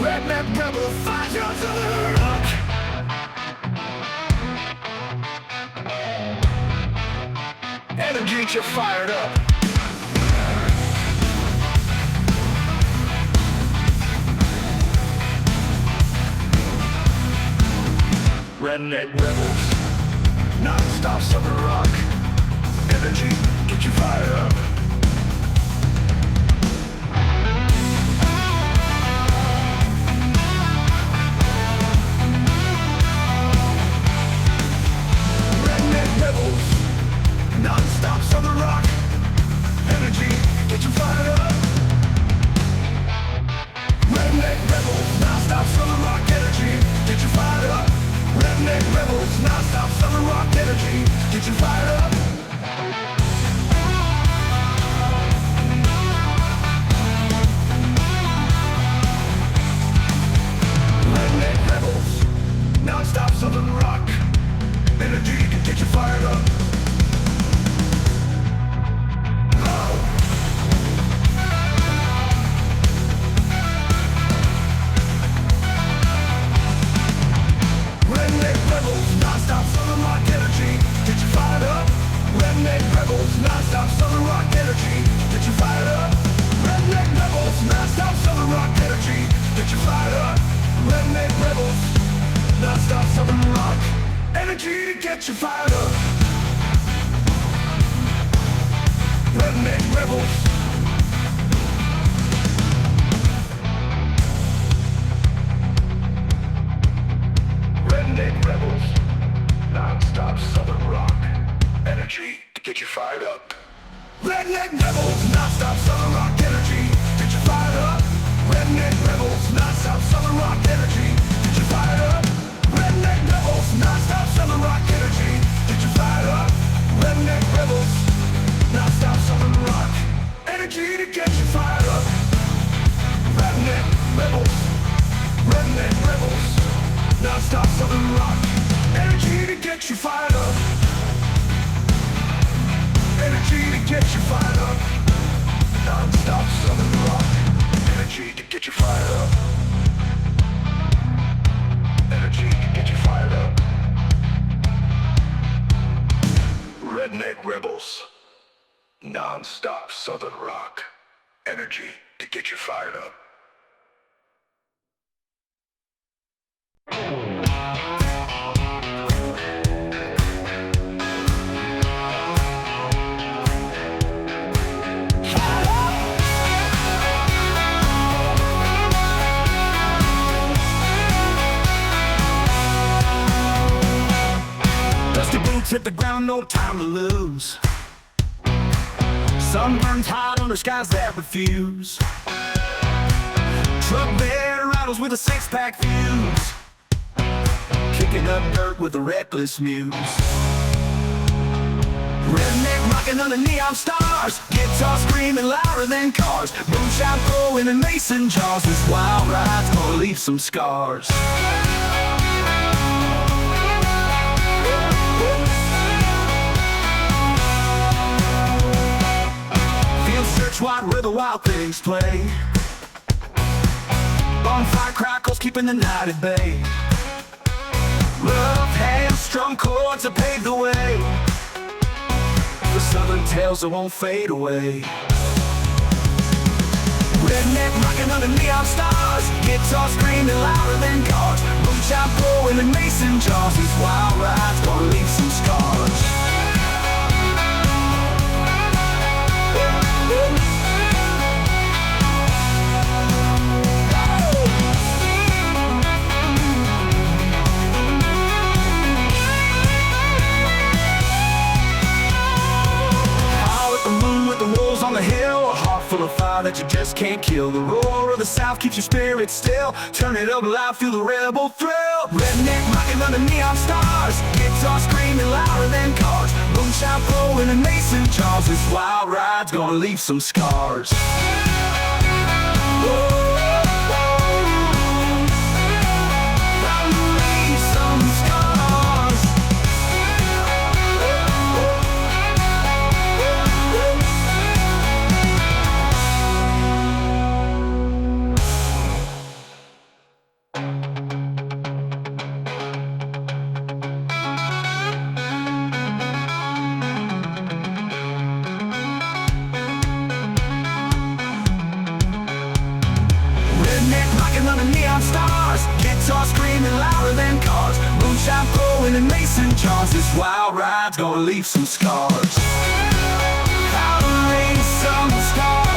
Redneck rebel, fight you to the rock. Energy get you fired up. Redneck rebels, non-stop southern rock. Energy get you fired up. Non-stop southern rock. Energy, get you fired up. Redneck rebels, non-stop southern rock. Energy, get you fired up. Redneck rebels, non-stop southern rock. Energy, get you fired up. Redneck rebels, non-stop southern rock. Energy, get you fired up. Redneck rebels, non-stop southern rock. Energy, get you fired up. Redneck rebels, non-stop southern rock. Energy, get you fired up. Redneck rebels, non-stop southern rock. Energy, get you fired up. Redneck rebels, non-stop southern rock. Energy to get you fired up. Redneck rebels. Redneck rebels, non-stop southern rock. Energy to get you fired up. Redneck rebels, non-stop southern rock. Energy, get you fired up. Redneck rebels, non-stop southern rock. Energy, get you fired up. Redneck rebels, non-stop southern rock. Energy, get you fired up. Redneck rebels, non-stop southern rock. Energy to get you fired up. Redneck rebels, redneck rebels, non-stop southern rock. Energy to get you fired up. Energy to get you fired up. Non-stop southern rock. Energy to get you fired up. Energy to get you fired up. Redneck rebels, non-stop southern rock. Energy to get you fired up. Dusty boots hit the ground, no time to lose. Sunburned hot under skies that refuse. Truck bed rattles with a six-pack fuse. Kicking up dirt with a reckless muse. Redneck rocking under neon stars. Guitar screaming louder than cars. Moonshine blowing in mason jars. This wild ride's gonna leave some scars. Fields stretch wide where the wild things play. Bonfire crackles keeping the night at bay. Rough hands strum chords that pave the way. The southern tales that won't fade away. Redneck rocking under neon stars. Guitar screaming louder than cars. Moonshine blowing in mason jars. These wild rides gonna leave some scars. On the hill, a heart full of fire that you just can't kill. The roar of the South keeps your spirit still. Turn it up loud, feel the rebel thrill. Redneck rocking under neon stars. Guitar screaming louder than cars. Moonshine blowing in mason jars. This wild ride's gonna leave some scars. Whoa. neon stars, guitar screaming louder than cars, moonshine blowing in mason jars. This wild ride's gonna leave some scars. Gotta leave some scars.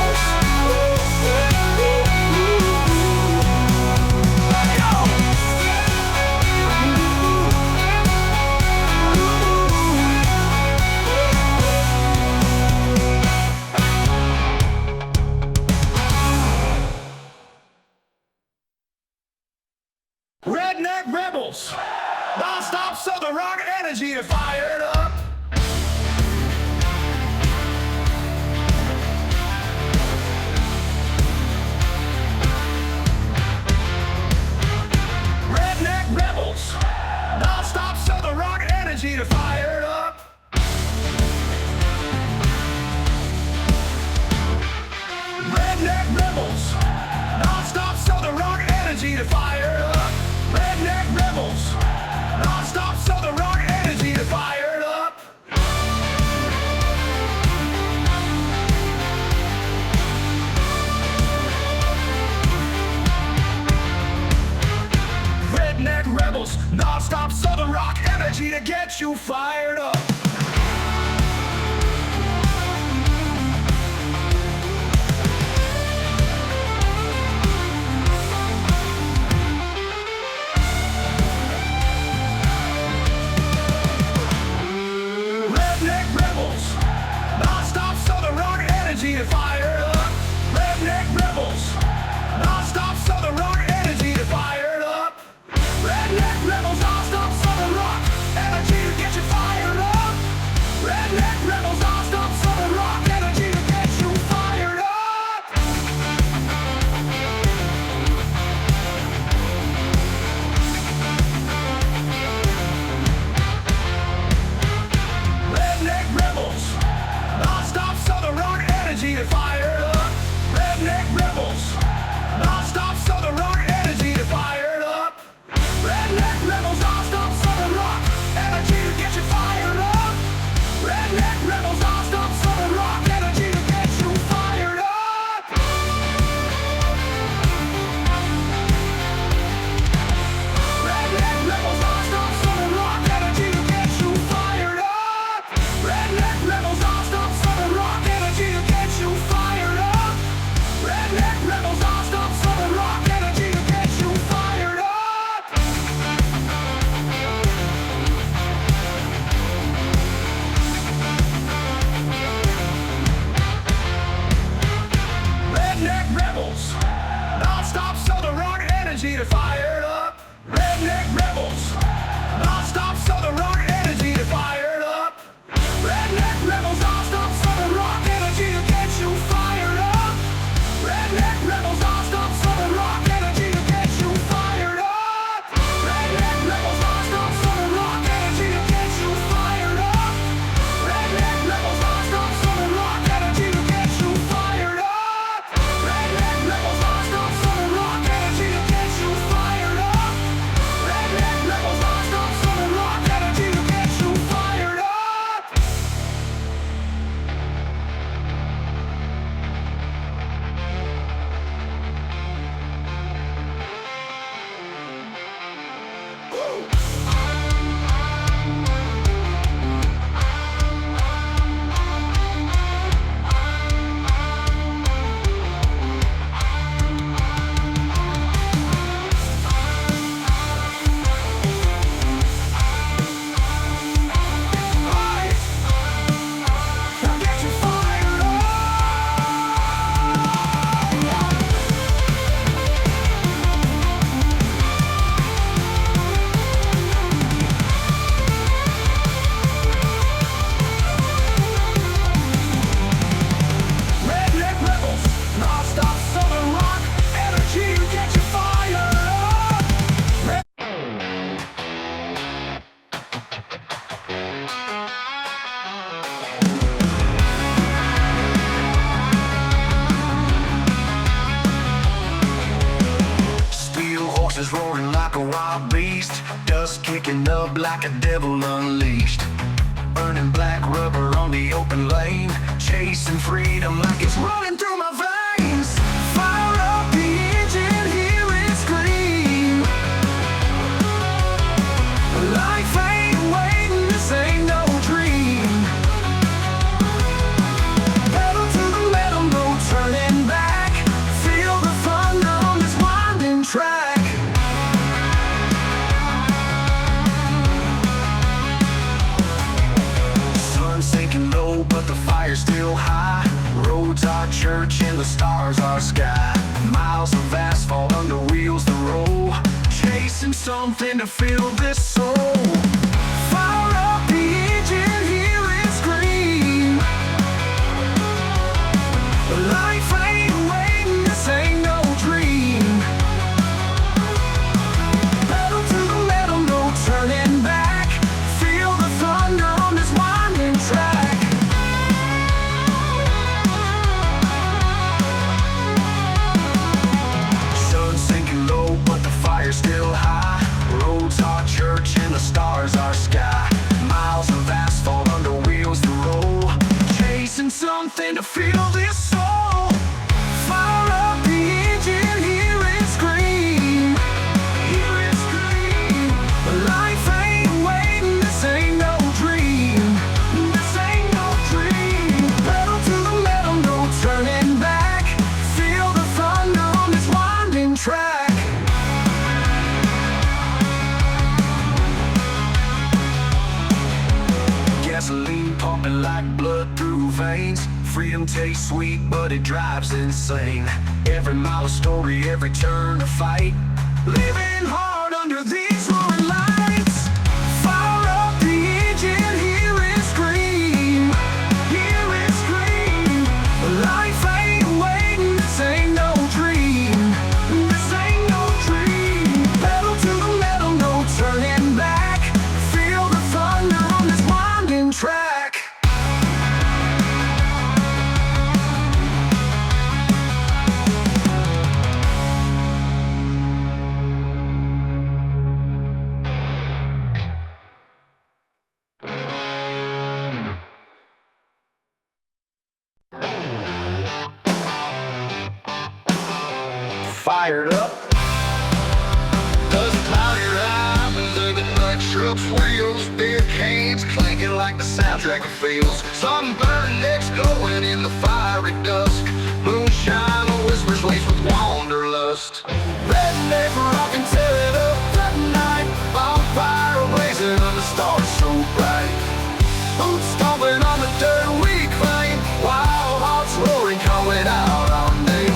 Redneck rebels, non-stop southern rock energy to fire it up. Redneck rebels, non-stop southern rock energy to fire it up. Redneck rebels, non-stop southern rock energy to fire it up. Redneck rebels, non-stop southern rock energy to fire it up. Redneck rebels, non-stop southern rock energy to get you fired up. To fire up. Redneck rebels, non-stop southern rock energy to fire it up. Redneck rebels, non-stop southern rock energy to get you fired up. Redneck rebels, non-stop southern rock energy to get you fired up. Redneck rebels, non-stop southern rock energy to fire up. Redneck rebels, non-stop southern rock energy to fire it up. Redneck rebels, non-stop southern rock energy to get you fired up. Redneck rebels, non-stop southern rock energy to get you fired up. Redneck rebels, non-stop southern rock energy to get you fired up. Redneck rebels, non-stop southern rock energy to get you fired up. Redneck rebels, non-stop southern rock energy to get you fired up. Redneck rebels, non-stop southern rock energy to fire it up. Redneck rebels, non-stop southern rock energy to fire it up. Redneck rebels, non-stop southern rock energy to get you fired up. Redneck rebels, non-stop southern rock energy to get you fired up. Redneck rebels, non-stop southern rock energy to get you fired up. Redneck rebels, non-stop southern rock energy to get you fired up. Redneck rebels, non-stop southern rock energy to get you fired up. Redneck rebels, non-stop southern rock energy to get you fired up. Is roaring like a wild beast, dust kicking up like a devil unleashed. Burning black rubber on the open lane, chasing freedom like it's running through my veins. Fire up the engine, hear it scream. our church and the stars our sky. Miles of asphalt under wheels that roll, chasing something to fill this soul. Fire up the engine, hear it scream. Life ain't waiting, this ain't no dream. Pedal to the metal, no turning back. Feel the thunder on this winding track. Sun sinking low, but the fire's still high. Roads our church and the stars our sky. Miles of asphalt under wheels that roll, chasing something to feel this soul. Fire up the engine, hear it scream. Hear it scream. Life ain't waiting, this ain't no dream. This ain't no dream. Pedal to the metal, no turning back. Feel the thunder on this winding track. Gasoline pumping like blood through veins. Freedom tastes sweet, but it drives insane. Every mile a story, every turn a fight. Living hard under these roaring lights. Fire up the engine, hear it scream. Hear it scream. Life ain't waiting, this ain't no dream. This ain't no dream. Pedal to the metal, no turning back. Feel the thunder on this winding track. Fired up. Doesn't cloud your eye, moving like trucks, wheels, big canes clanking like the soundtrack of fields. Sunburned necks glowing in the fiery dusk. Moonshine whispers laced with wanderlust. Redneck rockin', tear it up that night. Bonfire blazing under stars so bright. Boots stomping on the dirt we claim. Wild hearts roaring, calling out our name.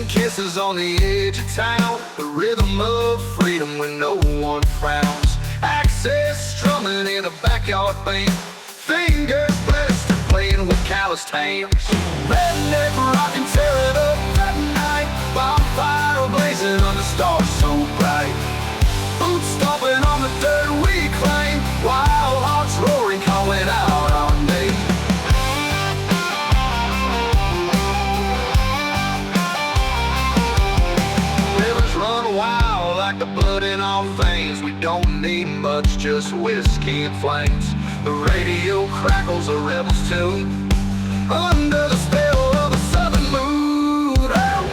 Kisses on the edge of town, the rhythm of freedom when no one frowns. Access strumming in a backyard band, fingers blessed and playing with calloused hands. Redneck rockin', tear it up that night. Bonfire blazing under stars so bright. Boots stomping on the dirt we claim. Wild hearts roaring, calling out our name. Wild like the blood in our veins. We don't need much, just whiskey and flames. The radio crackles a rebel's tune under the spell of a southern mood. Oh.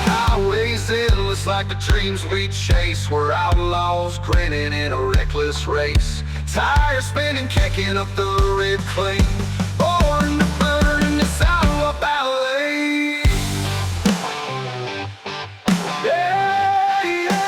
Highways endless like the dreams we chase. We're outlaws grinning in a reckless race. Tires spinning, kicking up the red clay. Born to burn in this outlaw ballet. Yeah, yeah.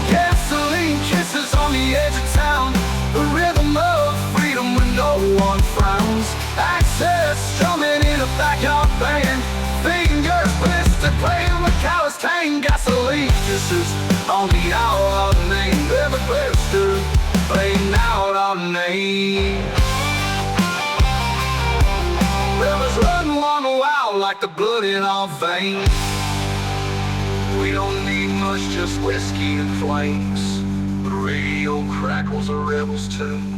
Gasoline kisses on the edge of town, the rhythm of freedom when no one frowns. Access strumming in a backyard band, fingers blistered playing with calloused hand. Gasoline kisses on the outlaw name, every blister playing out our name. Rivers run one wild like the blood in our veins. We don't need much, just whiskey and flames. The radio crackles a rebel's tune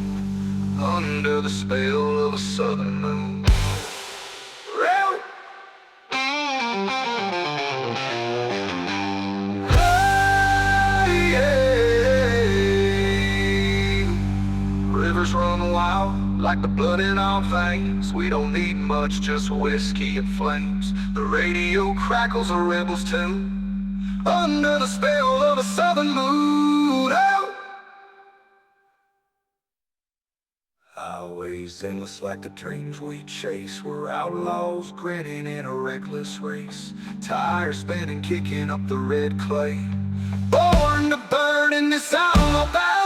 under the spell of a southern moon. Really? Hey, yeah. Rivers run wild like the blood in our veins. We don't need much, just whiskey and flames. The radio crackles a rebel's tune under the spell of a southern mood. Oh! Highways endless like the dreams we chase. We're outlaws grinning in a reckless race. Tires spinning, kicking up the red clay. Born to burn in this outlaw ballet.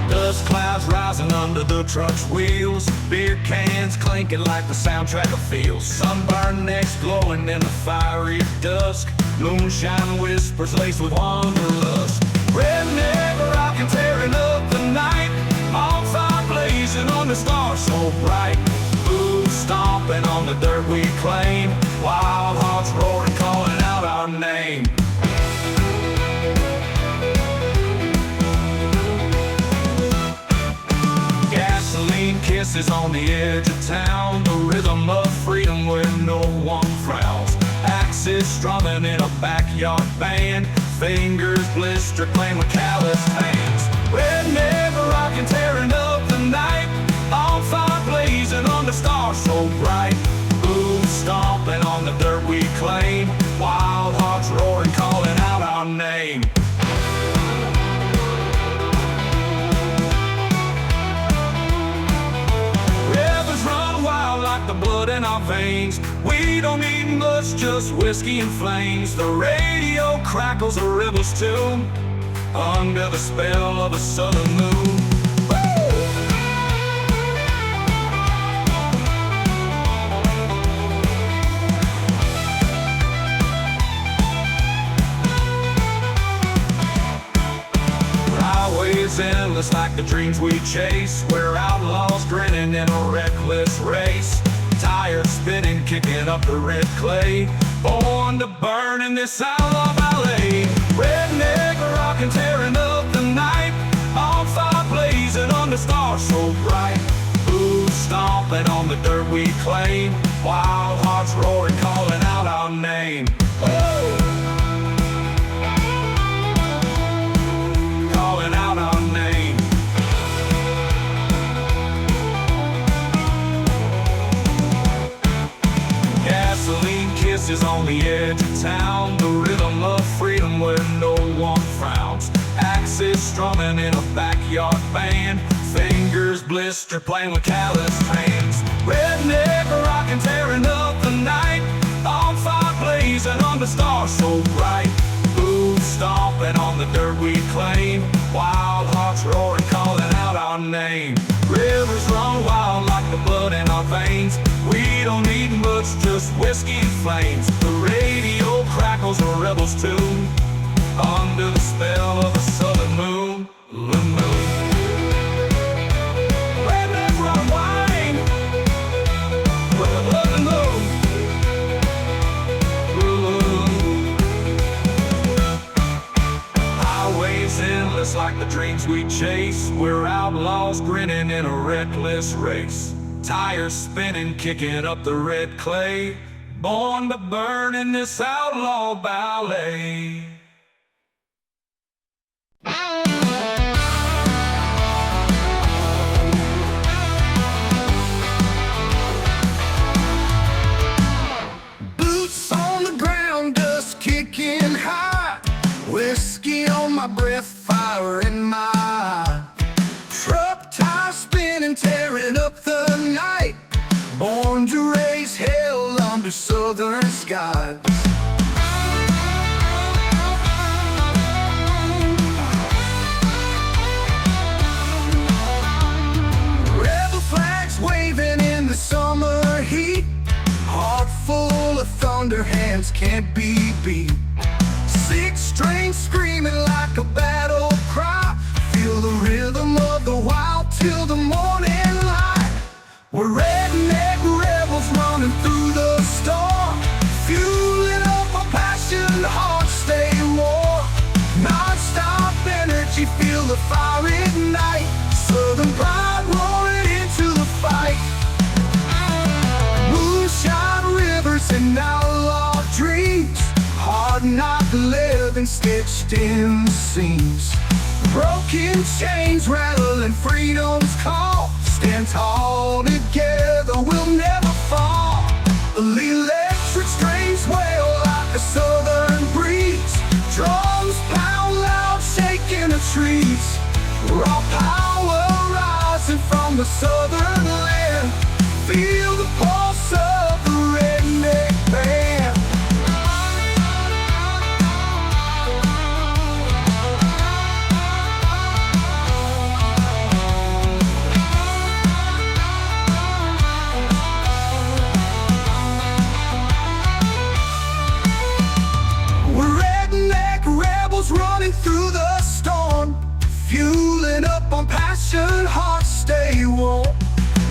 Dust clouds rising under the truck's wheels. Beer cans clinking like the soundtrack of fields. Sunburned necks glowing in the fiery dusk. Moonshine whispers laced with wanderlust. Redneck rockin', tearing up the night. On fire blazing on the stars so bright. Boots stomping on the dirt we claim. Wild hearts roaring, calling out our name. Kisses on the edge of town, the rhythm of freedom where no one frowns. Axes strumming in a backyard band, fingers blistered playing with calloused hands. Redneck rockin', tearing up the night, on fire blazing on the stars so bright. Boots stomping on the dirt we claim, wild hearts roaring, calling out our name. Like the blood in our veins, we don't need much, just whiskey and flames. The radio crackles a rebel's tune under the spell of a southern moon. Highways endless like the dreams we chase. We're outlaws grinning in a reckless race. Tires spinning, kicking up the red clay. Born to burn in this outlaw ballet. Redneck rockin', tearing up the night. On fire blazing on the stars so bright. Boots stomping on the dirt we claim. Wild hearts roaring, calling out our name. Oh! Calling out our name. Gasoline kisses on the edge of town, the rhythm of freedom where no one frowns. Axes strumming in a backyard band, fingers blistered playing with calloused hands. Redneck rockin', tearing up the night, on fire blazing on the stars so bright. Boots stomping on the dirt we claim, wild hearts roaring, calling out our name. Rivers run wild like the blood in our veins. We don't need much, just whiskey and flames. The radio crackles a rebel's tune under the spell of a southern moon. The moon. Redneck run wine with the blood and moon. Highways endless like the dreams we chase. We're outlaws grinning in a reckless race. Tires spinning, kicking up the red clay. Born to burn in this outlaw ballet. Boots on the ground, dust kicking high. Whiskey on my breath, fire in my eye. Truck tires spinning, tearing up the night. Born to raise hell under southern skies. Rebel flags waving in the summer heat. Heart full of thunder, hands can't be beat. Six strings screaming like a battle cry. Feel the rhythm of the wild till the morning light. We're redneck rebels running through the storm, fueling up our passion. feel the fire ignite, Southern pride roaring into the fight. Moonshine rivers and outlaw dreams, hard knock living stitched in the seams. Broken chains rattling freedom's call, stand tall together, we'll never fall. The electric strains wail like a southern breeze, drums pound loud shaking the trees. Raw power rising from the southern land, feel the pulse of the redneck band. Running through the storm, fueling up on passion, hearts stay warm.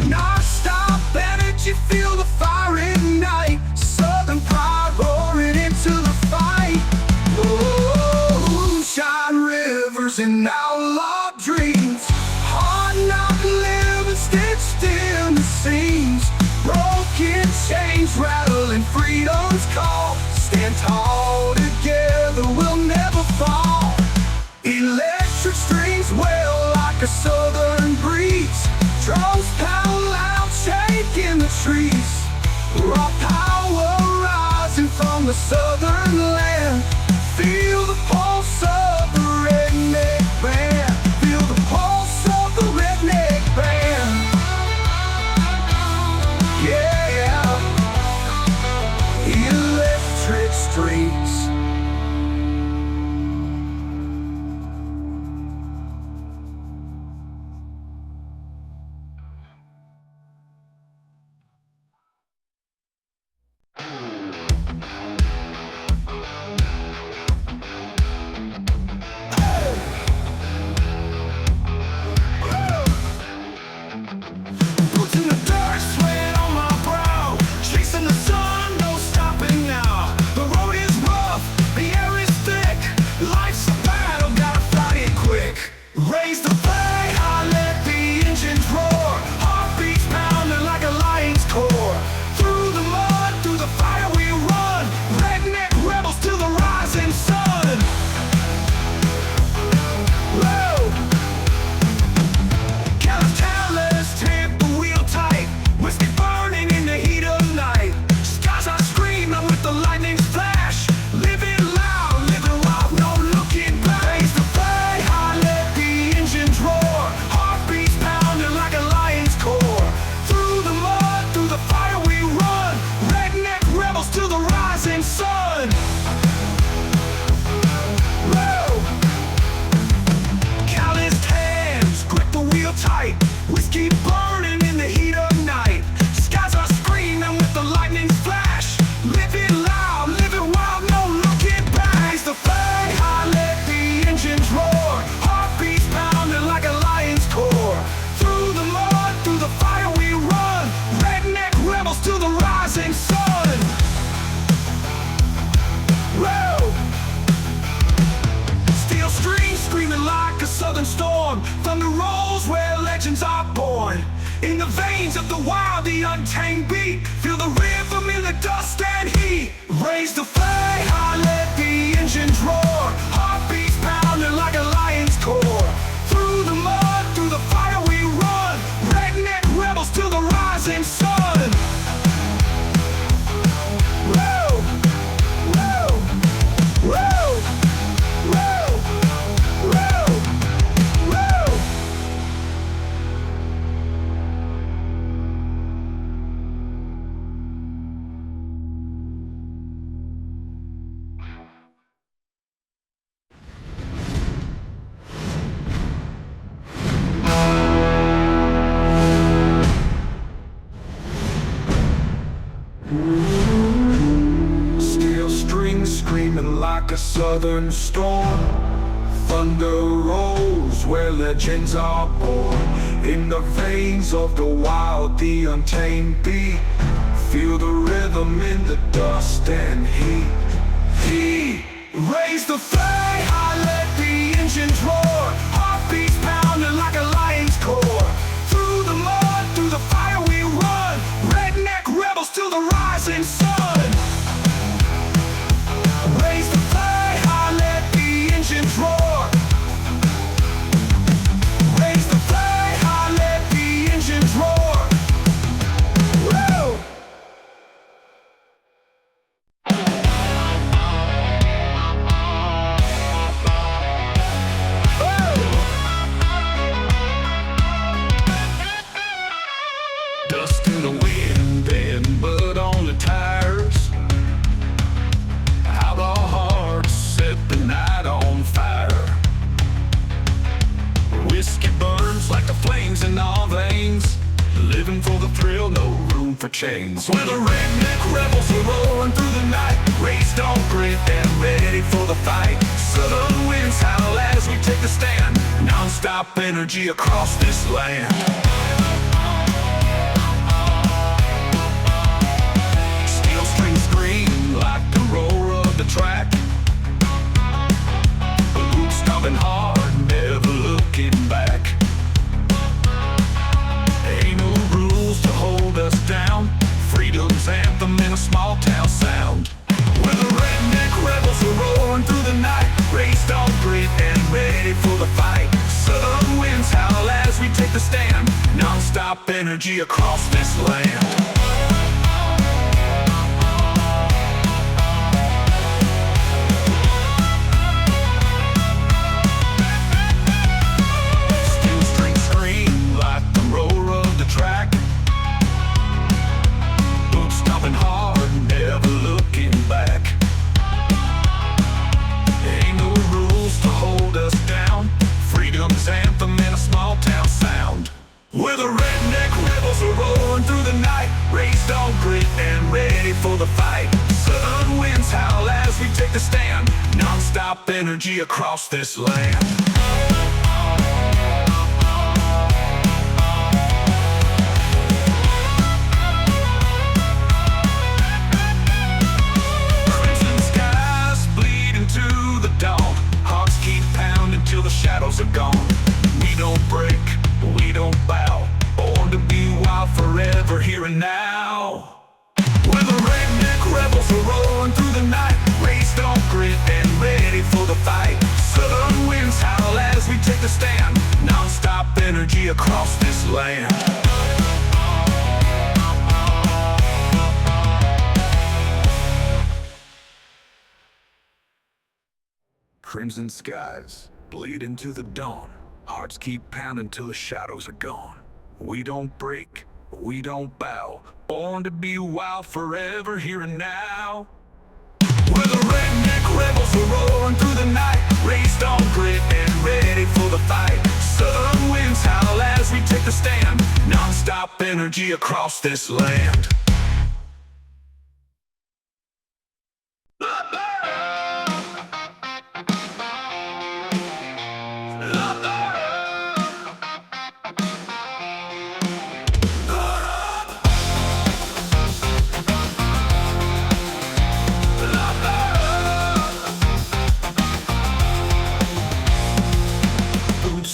Non-stop energy, feel the fire ignite, Southern pride roaring into the fight. Oh, moonshine rivers and outlaw dreams, hard knock living stitched in the seams. Broken chains rattling freedom's call, stand tall together, we'll never fall. Electric strings wail like a southern breeze, drums pound loud shaking the trees. Raw power rising from the southern land, feel the pulse of the redneck band. Feel the pulse of the redneck band. Yeah, electric streets. of the wild, the untamed beat. Feel the rhythm in the dust and heat. Raise the flag high, let the engines roar. Heartbeats pounding like a lion's core. Through the mud, through the fire we run. Redneck rebels till the rising sun. Woo! Woo! Woo! Woo! Woo! Woo! Steel strings screaming like a southern storm. Thunder rolls where legends are born. In the veins of the wild, the untamed beat. Feel the rhythm in the dust and heat. Heat. Raise the flag high, let the engines roar. springs in our veins, living for the thrill, no room for chains. We're the redneck rebels who roaring through the night, raised on grit and ready for the fight. Southern winds howl as we take the stand, non-stop energy across this land. Steel strings scream like the roar of the track, boots stomping hard, never looking back. Ain't no rules to hold us down, freedom's anthem in a small town sound. We're the redneck rebels who roaring through the night, raised on grit and ready for the fight. Southern winds howl as we take the stand, non-stop energy across this land. Steel strings scream like the roar of the track, boots stomping hard, never looking back. Ain't no rules to hold us down, freedom's anthem in a small town sound. We're the redneck rebels who roaring through the night, raised on grit and ready for the fight. Southern winds howl as we take the stand, non-stop energy across this land. Till the shadows are gone. We don't break, we don't bow, born to be wild forever, here and now. We're the redneck rebels who roaring through the night, raised on grit and ready for the fight. Southern winds howl as we take the stand, non-stop energy across this land. Crimson skies bleed into the dawn, hearts keep pounding till the shadows are gone. We don't break, we don't bow, born to be wild forever, here and now. We're the redneck rebels who roaring through the night, raised on grit and ready for the fight. Southern winds howl as we take the stand, non-stop energy across this land.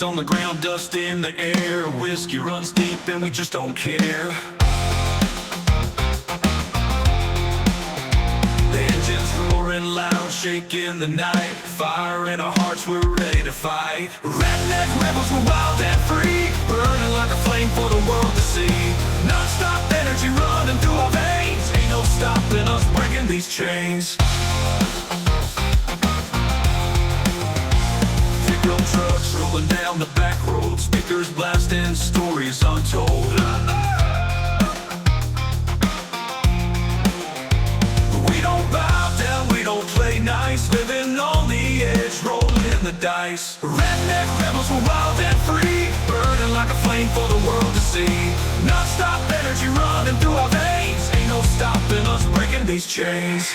On the ground, dust in the air, whiskey runs deep and we just don't care. The engines roaring loud, shaking the night, fire in our hearts, we're ready to fight. Redneck rebels, we're wild and free, burning like a flame for the world to see. Non-stop energy running through our veins, ain't no stopping us breaking these chains. Trucks rolling down the back road, speakers blasting stories untold. We don't bow down, we don't play nice, living on the edge, rolling the dice. Redneck rebels, we're wild and free, burning like a flame for the world to see. Non-stop energy running through our veins, ain't no stopping us breaking these chains.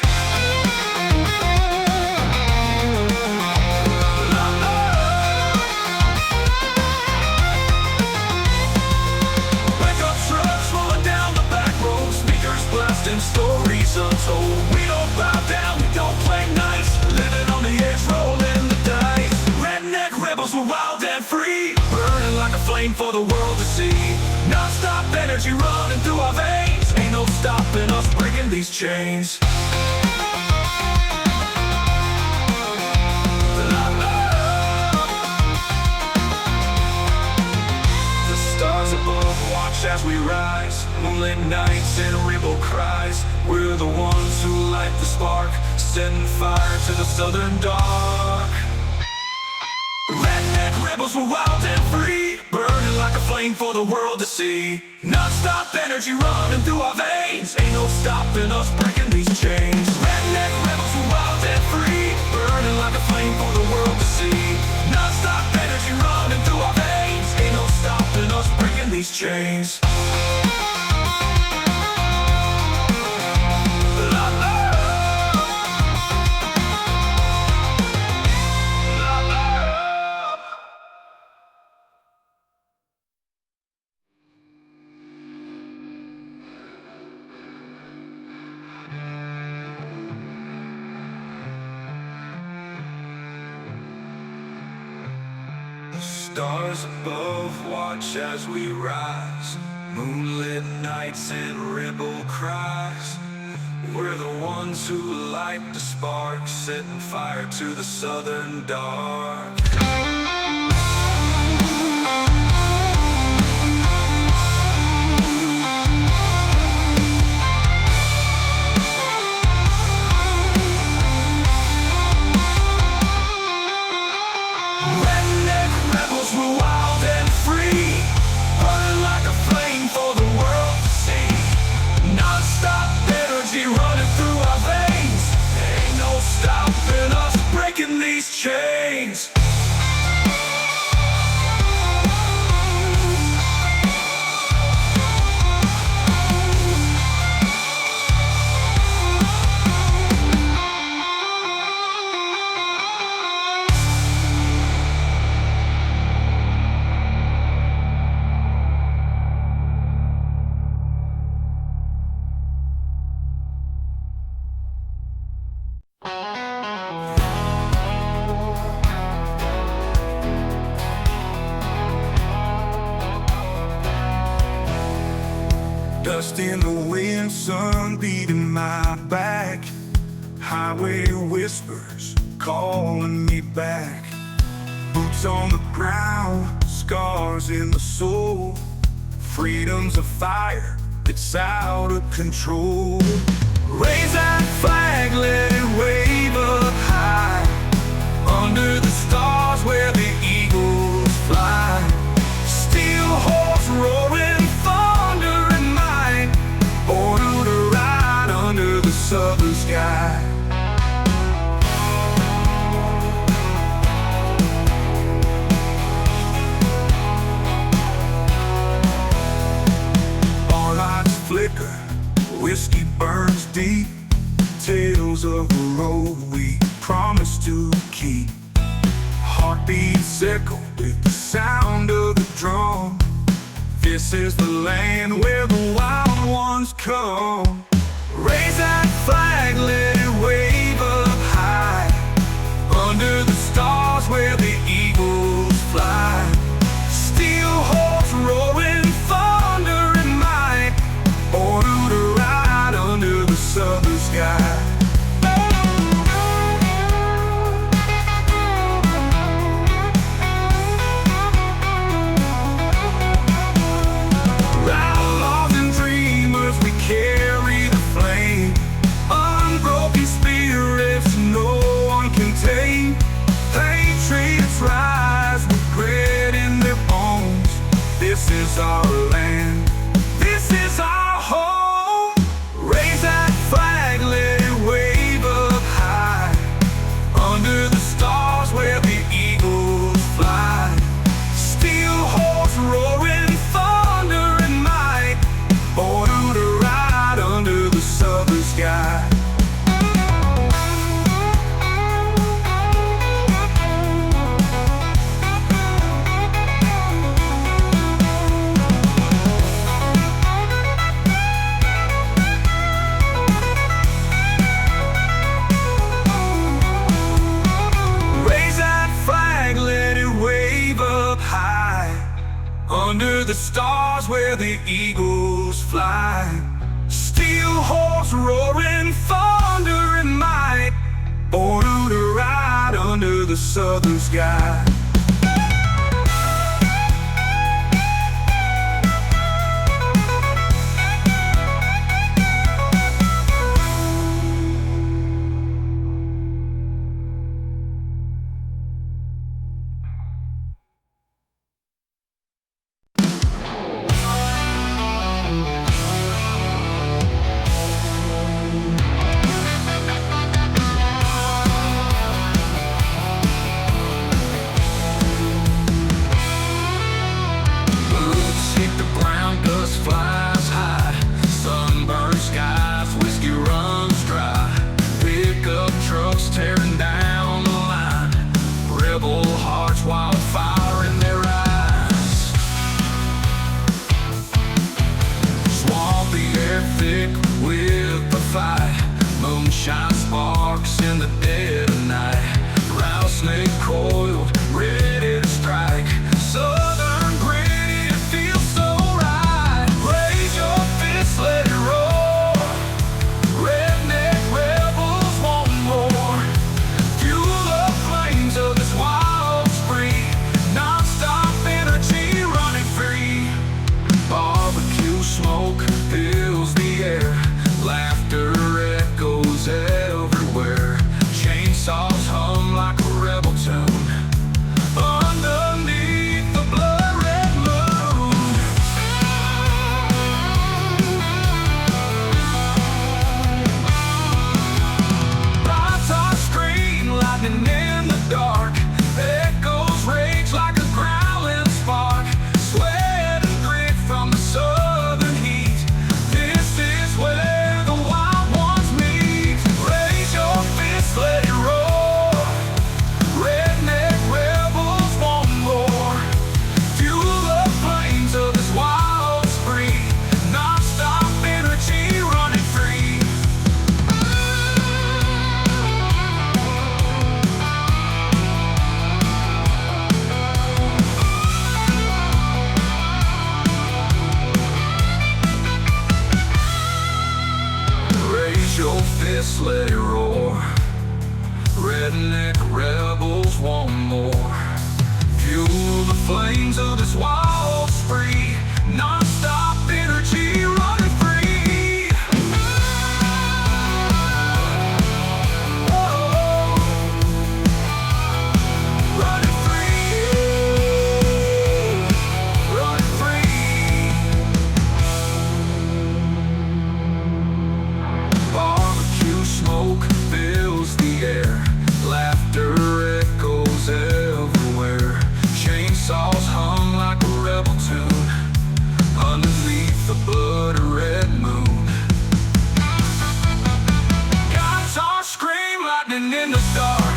Stories untold. We don't bow down, we don't play nice, living on the edge, rolling the dice. Redneck rebels, we're wild and free, burning like a flame for the world to see. Non-stop energy running through our veins, ain't no stopping us breaking these chains. The stars above watch as we rise, moonlit nights and rainbow cries. We're the ones who light the spark, setting fire to the southern dark. Redneck rebels, we're wild and free, burning like a flame for the world to see. Non-stop energy running through our veins, ain't no stopping us breaking these chains. Redneck rebels, we're wild and free, burning like a flame for the world to see. Non-stop energy running through our veins, ain't no stopping us breaking chains. Stars above watch as we rise, moonlit nights and rebel cries. We're the ones who light the spark, setting fire to the southern dark. These chains. Dust in the wind, sun beating my back. Highway whispers calling me back. Boots on the ground, scars in the soul. Freedom's a fire that's out of control. Raise that flag, let it wave up high, under the stars where the eagles fly. Steel horse roaring thunder and might, born to ride under the southern sky. Our lights flicker, whiskey burns deep, tales of a road we promised to keep. Heartbeats echo with the sound of the drum. This is the land where the wild ones come. Raise that flag, let it wave up high, under the stars where the eagles fly. Steel horse roaring thunder and might, born to ride under the southern sky. This is our land, this is our home. Raise that flag, let it wave up high, under the stars where the eagles fly. Steel horse roaring thunder and might, born to ride under the southern sky. Under the stars where the eagles fly. Steel horse roaring thunder and might, born to ride under the southern sky. let it roar. Redneck rebels want more. Fuel the flames of this wild spree. Non-stop energy running free. Oh, running free. Running free. Barbecue smoke fills the air. Laughter echoes everywhere. Chainsaws hung like a rebel tune underneath the bloody red moon. Guitars scream lightning in the dark.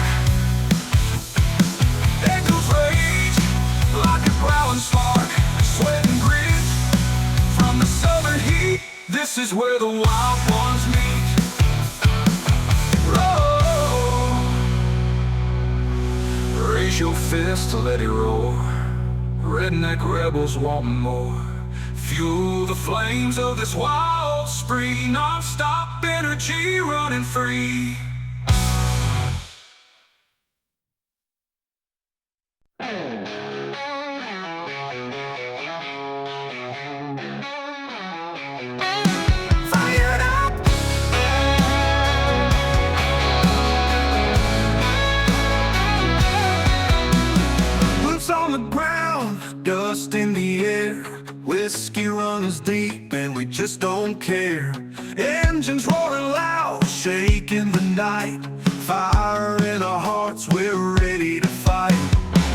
Echoes rage like a growling spark. Sweat and grit from the southern heat. This is where the wild ones meet. Roar. Raise your fist to let it roar. Redneck rebels want more. Fuel the flames of this wild spree. Non-stop energy running free. Fired up. Boots on the ground, dust in the air. Whiskey runs deep and we just don't care. Engines roaring loud, shaking the night. Fire in our hearts, we're ready to fight.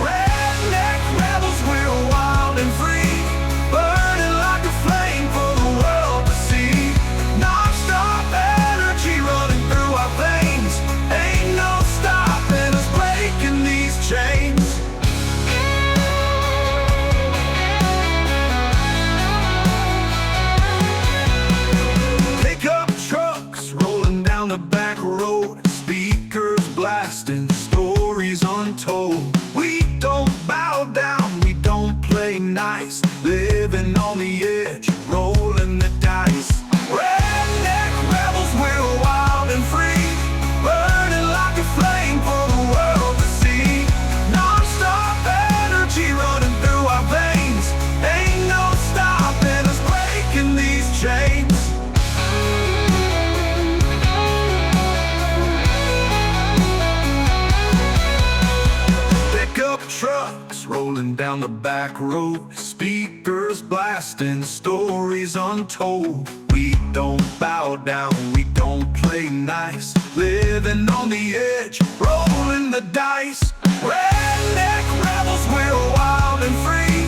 Redneck rebels, we're wild and free. Burning like a flame for the world to see. Non-stop energy running through our veins. Ain't no stopping us breaking these chains. Pickup trucks rolling down the back road. Speakers blasting, stories untold. We don't bow down, we don't play nice. Living on the edge, rolling the dice. Redneck rebels, we're wild and free. Burning like a flame for the world to see. Non-stop energy running through our veins. Ain't no stopping us breaking these chains. Pickup trucks rolling down the back road. Speakers blasting, stories untold. We don't bow down, we don't play nice. Living on the edge, rolling the dice. Redneck rebels, we're wild and free.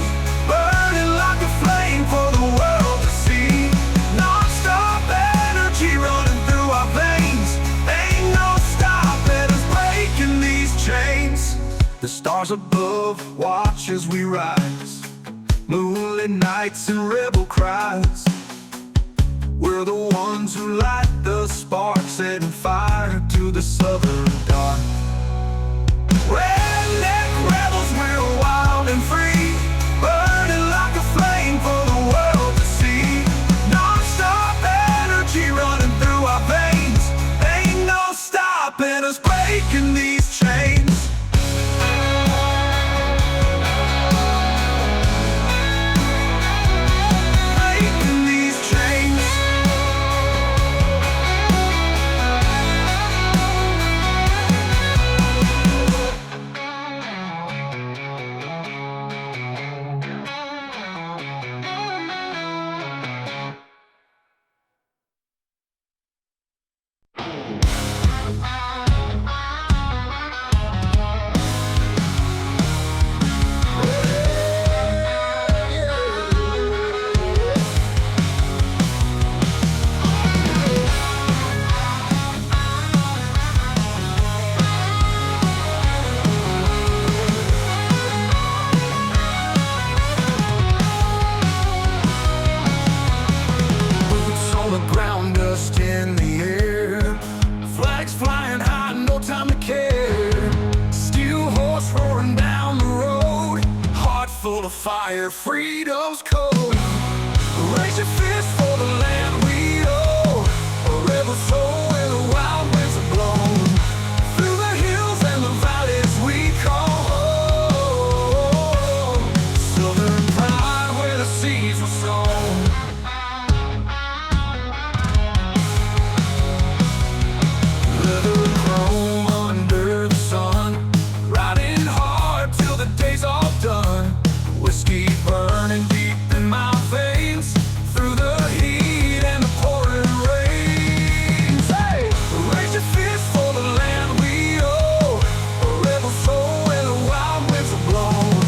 Burning like a flame for the world to see. Non-stop energy running through our veins. Ain't no stopping us breaking these chains. The stars above watch as we rise. Moonlit nights and rebel cries. We're the ones who light the spark, setting fire to the southern dark. Redneck rebels, we're wild and free. Burning like a flame for the world to see. Non-stop energy running through our veins. Ain't no stopping us breaking these chains. Breaking these chains. full of fire, freedom's code. Raise your fist for the land we owe. A rebel soul with a wild wind whiskey burning deep in my veins, through the heat and the pouring rains. Hey, raise your fist for the land we owe, a rebel soul where the wild winds are blown,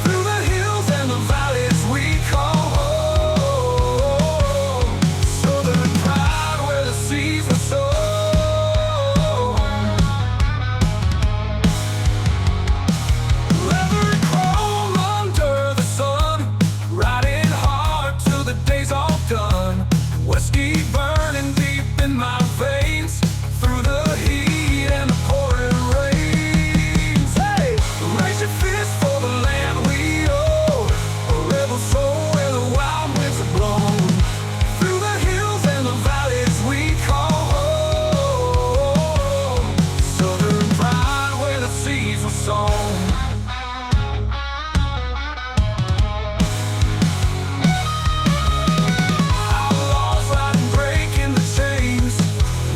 through the hills and the valleys we call home. Southern pride where the seas were sown. Leather chrome under the sun, riding hard till the day's all done. Whiskey burning deep in my veins, through the heat and the pouring rains. Hey, raise your fist for the land we owe, a rebel soul where the wild winds are blown, through the hills and the valleys we call home. Southern pride where the seas were sown. Outlaws riding, breaking the chains,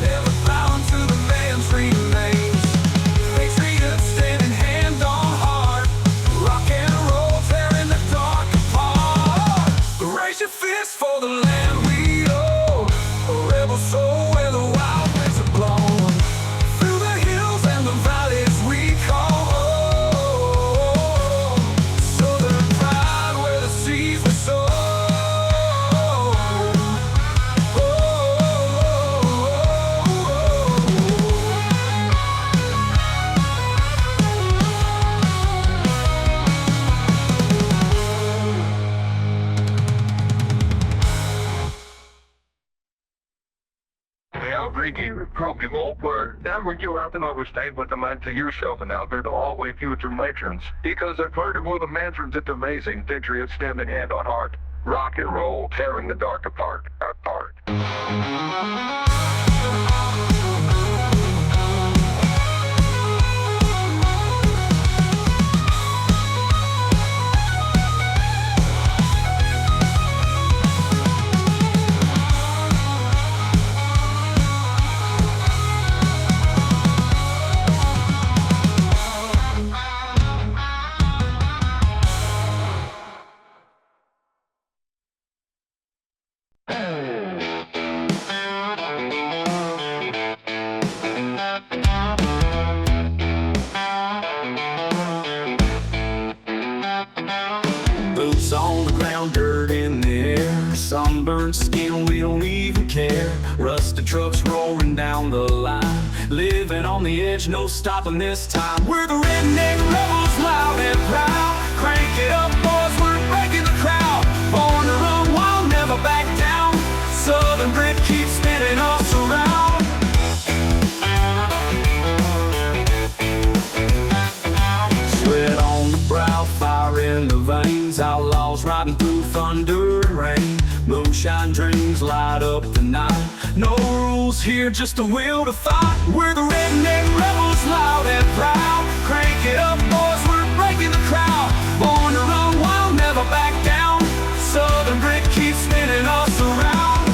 never bowing to the man's remains. Patriots standing hand on heart, rock and roll tearing the dark apart. Raise your fist for the land we owe, a rebel soul where the wild winds are blown, through the hills and the valleys we call home. Southern pride where the seas were sown. Yeah, Ricky, probably won't work. Never you have to overstate what the man to yourself and out there to always future matrons. Because I've heard of one of the matrons, it's amazing. Patriots standing hand on heart. Rock and roll, tearing the dark apart. Boots on the ground, dirt in the air, sunburned skin, we don't even care. Rusted trucks roaring down the line, living on the edge, no stopping this time. We're the redneck rebels, loud and proud. Crank it up, boys, we're breaking the crowd. Born to run wild, never back down. Southern grit keeps spinning us around. Sweat on the brow, fire in the veins, outlaws riding through thunder and rain. Moonshine dreams light up the night, no rules here, just a will to fight. We're the redneck rebels, loud and proud. Crank it up, boys, we're breaking the crowd. Born to run wild, never back down. Southern grit keeps spinning us around.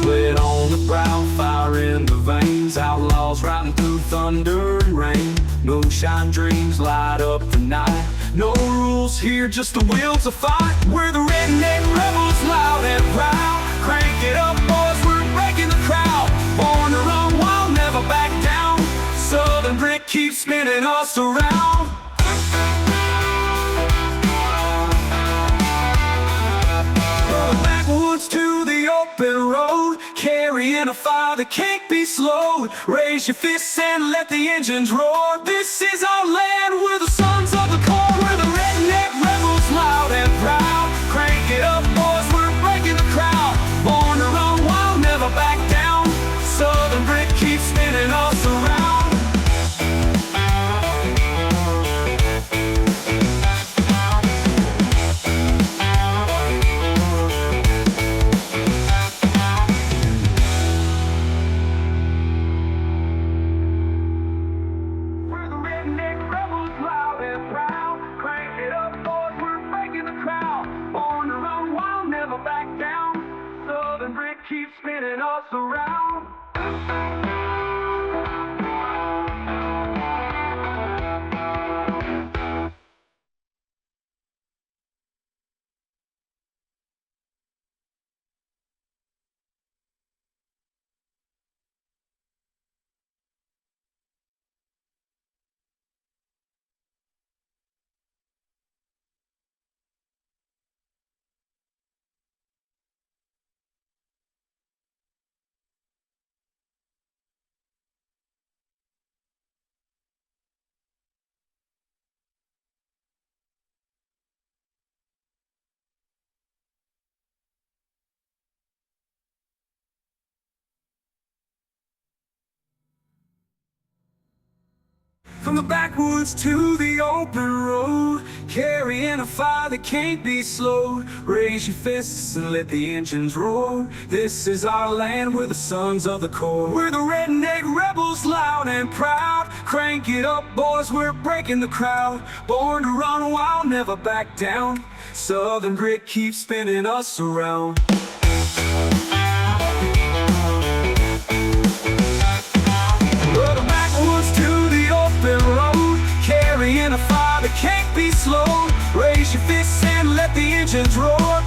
Sweat on the brow, fire in the veins, outlaws riding through thunder and rain. Moonshine dreams light up the night, no rules here, just the will to fight. We're the redneck rebels, loud and proud. Crank it up, boys, we're breaking the crowd. Born to run wild, never back down. Southern grit keeps spinning us around. From the backwoods to the open road, carrying a fire that can't be slowed. Raise your fists and let the engines roar. This is our land, we're the sons of the corn. We're the redneck rebels, loud and proud. Crank it up, boys, we're breaking the crowd. Born to run wild, never back down. Southern grit keeps spinning us around. We're the redneck rebels, loud and spinning us around. From the backwoods to the open road, carrying a fire that can't be slowed. Raise your fists and let the engines roar. This is our land, we're the sons of the Corps. We're the redneck rebels, loud and proud. Crank it up, boys, we're breaking the crowd. Born to run wild, never back down. Southern grit keeps spinning us around. Carrying a fire that can't be slowed. Raise your fists and let the engines roar.